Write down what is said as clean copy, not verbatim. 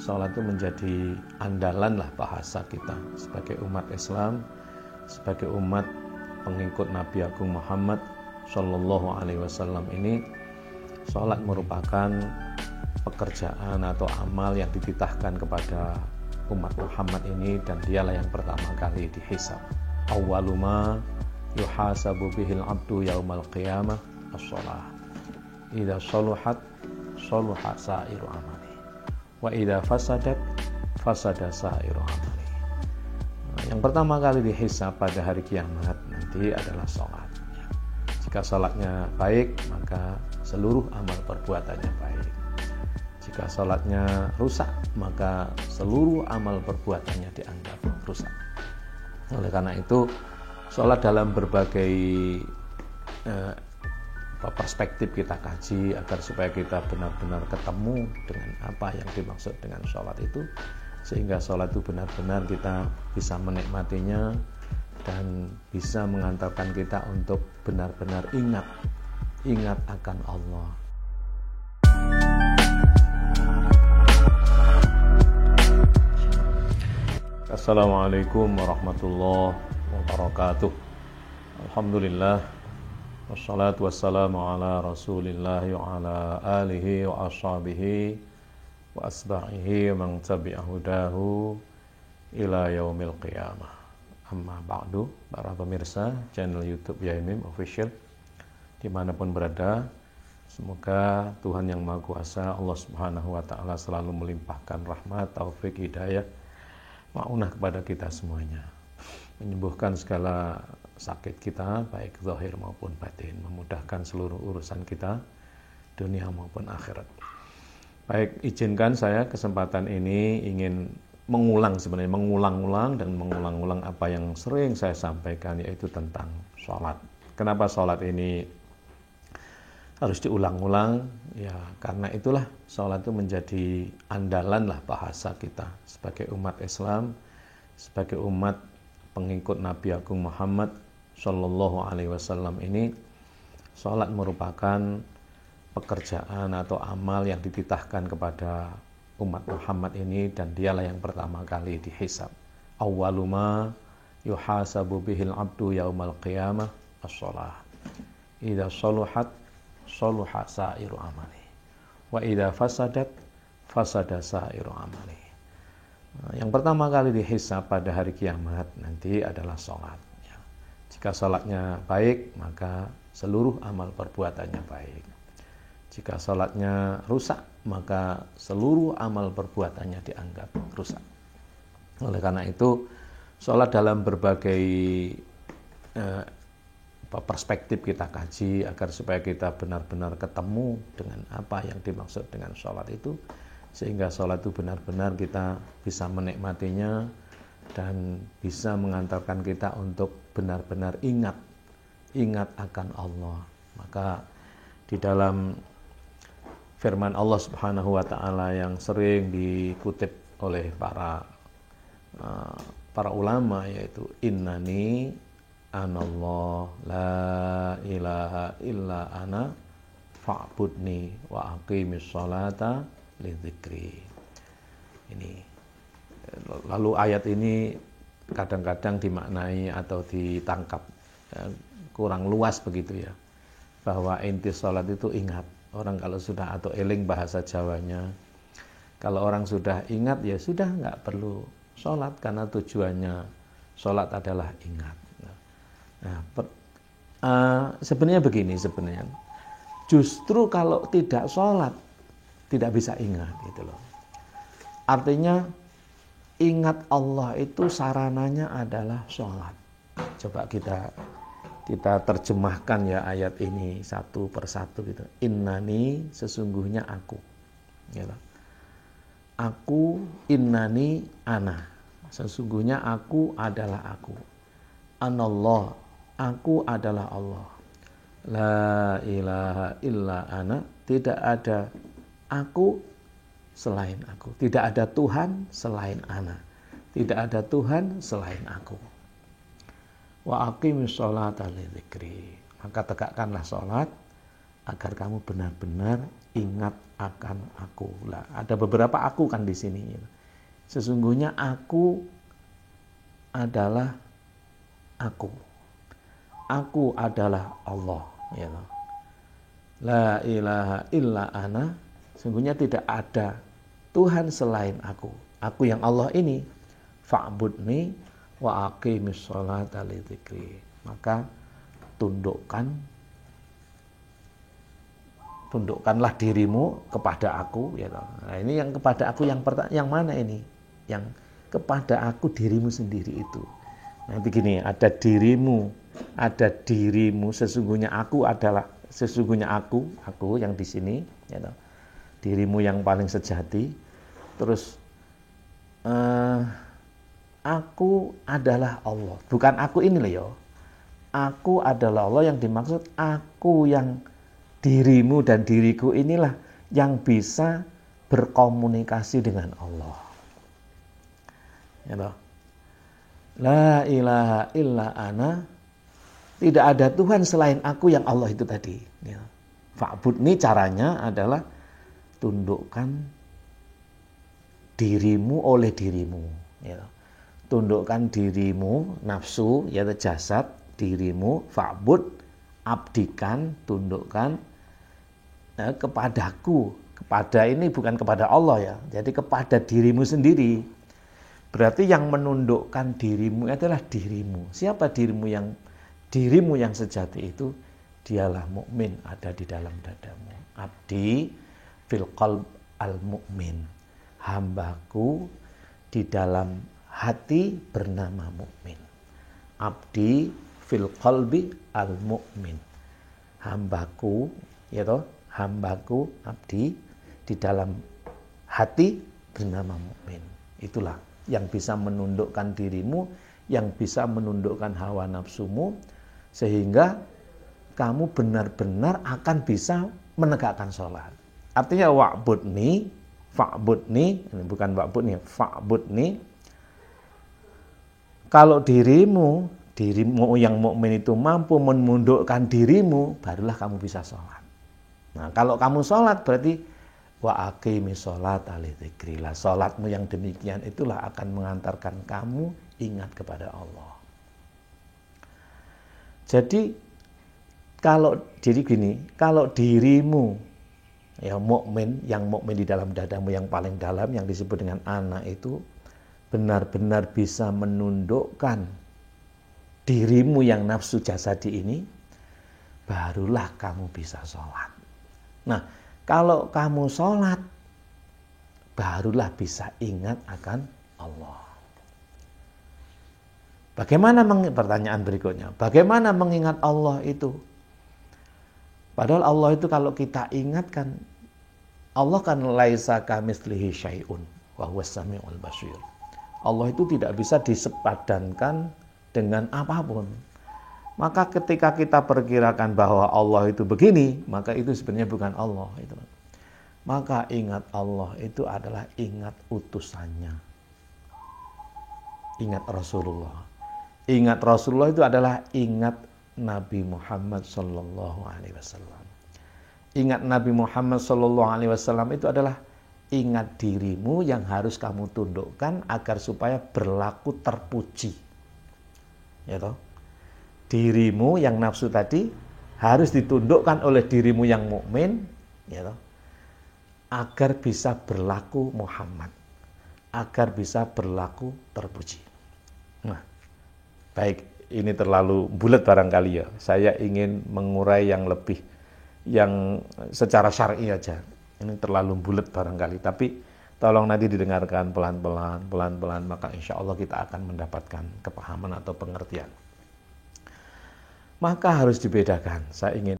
sholat itu menjadi andalan lah bahasa kita sebagai umat Islam, sebagai umat pengikut Nabi Agung Muhammad Shallallahu Alaihi Wasallam ini. Sholat merupakan pekerjaan atau amal yang dititahkan kepada umat Muhammad ini, dan dialah yang pertama kali dihisab. Awwaluma yuhasabu bihil abdu yaumal qiyamah as-sholah. Idza shaluhat shaluha sa'iru amali wa idza fasadat fasada sa'iru amali. Yang pertama kali dihisab pada hari kiamat nanti adalah sholat. Jika sholatnya baik, maka seluruh amal perbuatannya baik. Jika sholatnya rusak, maka seluruh amal perbuatannya dianggap rusak. Oleh karena itu, sholat dalam berbagai perspektif kita kaji agar supaya kita benar-benar ketemu dengan apa yang dimaksud dengan sholat itu, sehingga sholat itu benar-benar kita bisa menikmatinya dan bisa mengantarkan kita untuk benar-benar ingat akan Allah. Assalamualaikum warahmatullahi wabarakatuh. Alhamdulillah, wassalatu wassalamu ala rasulillah wa ala alihi wa ashabihi wa asba'ihi wa man tabi'a hudahu ila yaumil qiyamah. Amma ba'du, para pemirsa channel YouTube Yaimim Official dimanapun berada, semoga Tuhan yang Maha Kuasa Allah Subhanahu wa Ta'ala selalu melimpahkan rahmat, taufik, hidayah, ma'unah kepada kita semuanya, menyembuhkan segala sakit kita baik zahir maupun batin, memudahkan seluruh urusan kita dunia maupun akhirat. Baik, izinkan saya kesempatan ini ingin mengulang apa yang sering saya sampaikan, yaitu tentang sholat. Kenapa sholat ini harus diulang-ulang? Ya, karena itulah sholat itu menjadi andalan lah bahasa kita sebagai umat Islam, sebagai umat pengikut Nabi Agung Muhammad Shallallahu Alaihi Wasallam ini. Sholat merupakan pekerjaan atau amal yang dititahkan kepada umat Muhammad ini, dan dialah yang pertama kali dihisab. Awwaluma yuhasabu bihil abdu yaumal qiyamah as-sholah. Idza shaluhat shaluha sa'iru amali wa idza fasadat fasada sa'iru amali. Yang pertama kali dihisab pada hari kiamat nanti adalah sholat. Jika sholatnya baik, maka seluruh amal perbuatannya baik. Jika sholatnya rusak, maka seluruh amal perbuatannya dianggap rusak. Oleh karena itu, sholat dalam berbagai perspektif kita kaji agar supaya kita benar-benar ketemu dengan apa yang dimaksud dengan sholat itu, sehingga sholat itu benar-benar kita bisa menikmatinya dan bisa mengantarkan kita untuk benar-benar ingat akan Allah. Maka di dalam firman Allah Subhanahu wa Ta'ala yang sering dikutip oleh para ulama, yaitu innani anallah la ilaha illa ana fa'budni wa aqimis sholata lidzikri. Ini, lalu ayat ini kadang-kadang dimaknai atau ditangkap kurang luas begitu ya, bahwa inti sholat itu ingat. Orang kalau sudah, atau eling bahasa Jawanya, kalau orang sudah ingat ya sudah, nggak perlu sholat, karena tujuannya sholat adalah ingat. Sebenarnya begini, justru kalau tidak sholat tidak bisa ingat gitu loh. Artinya ingat Allah itu sarananya adalah sholat. Coba kita terjemahkan ya ayat ini satu persatu gitu. Innani, sesungguhnya aku. Gitu. Aku, innani ana. Sesungguhnya aku adalah aku. Anallah, aku adalah Allah. La ilaha illa ana, tidak ada aku selain aku. Tidak ada Tuhan selain ana. Tidak ada Tuhan selain aku. Wa aqimis sholata lidzikri. Maka tegakkanlah sholat agar kamu benar-benar ingat akan aku. Lah, ada beberapa aku kan di sini. Sesungguhnya aku adalah aku. Aku adalah Allah. Ya. La ilaha illa ana. Sesungguhnya tidak ada Tuhan selain aku. Aku yang Allah ini. Fa'budni wa aqimis sholata li dzikri. Maka tundukkanlah dirimu kepada aku, ya. Nah, ini yang kepada aku yang mana ini? Yang kepada aku dirimu sendiri itu. Nanti gini, ada dirimu, sesungguhnya aku yang di sini, ya. Dirimu yang paling sejati. Terus aku adalah Allah. Bukan aku ini loh ya. Aku adalah Allah, yang dimaksud aku yang dirimu dan diriku inilah yang bisa berkomunikasi dengan Allah. Ya toh? La ilaha illa ana. Tidak ada Tuhan selain aku yang Allah itu tadi. Ya. Fa'budni caranya adalah tundukkan dirimu oleh dirimu. Ya. Tundukkan dirimu, nafsu, yaitu jasad, dirimu, fa'bud, abdikan, tundukkan kepadaku. Kepada ini bukan kepada Allah ya, jadi kepada dirimu sendiri. Berarti yang menundukkan dirimu adalah dirimu. Siapa dirimu yang sejati itu? Dialah mukmin, ada di dalam dadamu. Abdi fil qalb al mukmin. Hambaku di dalam hati bernama mukmin. Abdi fil qalbi al mukmin. Hambaku, ya toh, hambaku abdi di dalam hati bernama mukmin. Itulah yang bisa menundukkan dirimu, yang bisa menundukkan hawa nafsumu, sehingga kamu benar-benar akan bisa menegakkan sholat. Artinya fa'budni, bukan wa'budni, fa'budni. Kalau dirimu yang mukmin itu mampu menundukkan dirimu, barulah kamu bisa sholat. Nah, kalau kamu sholat berarti wa aqimis sholata li dzikri. Sholatmu yang demikian itulah akan mengantarkan kamu ingat kepada Allah. Jadi kalau dirimu ya mukmin, yang mukmin di dalam dadamu yang paling dalam, yang disebut dengan ana itu benar-benar bisa menundukkan dirimu yang nafsu jasadi ini, barulah kamu bisa sholat. Nah, kalau kamu sholat, barulah bisa ingat akan Allah. Pertanyaan berikutnya, bagaimana mengingat Allah itu? Padahal Allah itu kalau kita ingatkan, Allah kan laisa kamitslihi syai'un wa huwas samiul basir. Allah itu tidak bisa disepadankan dengan apapun. Maka ketika kita perkirakan bahwa Allah itu begini, maka itu sebenarnya bukan Allah itu. Maka ingat Allah itu adalah ingat utusannya. Ingat Rasulullah. Ingat Rasulullah itu adalah ingat Nabi Muhammad sallallahu alaihi wasallam. Ingat Nabi Muhammad sallallahu alaihi wasallam itu adalah ingat dirimu yang harus kamu tundukkan agar supaya berlaku terpuji. Ya toh? Dirimu yang nafsu tadi harus ditundukkan oleh dirimu yang mukmin, ya toh? Agar bisa berlaku Muhammad, agar bisa berlaku terpuji. Nah, baik, ini terlalu bulat barangkali ya. Saya ingin mengurai yang secara syar'i aja. Ini terlalu bulat barangkali, tapi tolong nanti didengarkan pelan-pelan, maka insya Allah kita akan mendapatkan kepahaman atau pengertian. Maka harus dibedakan. Saya ingin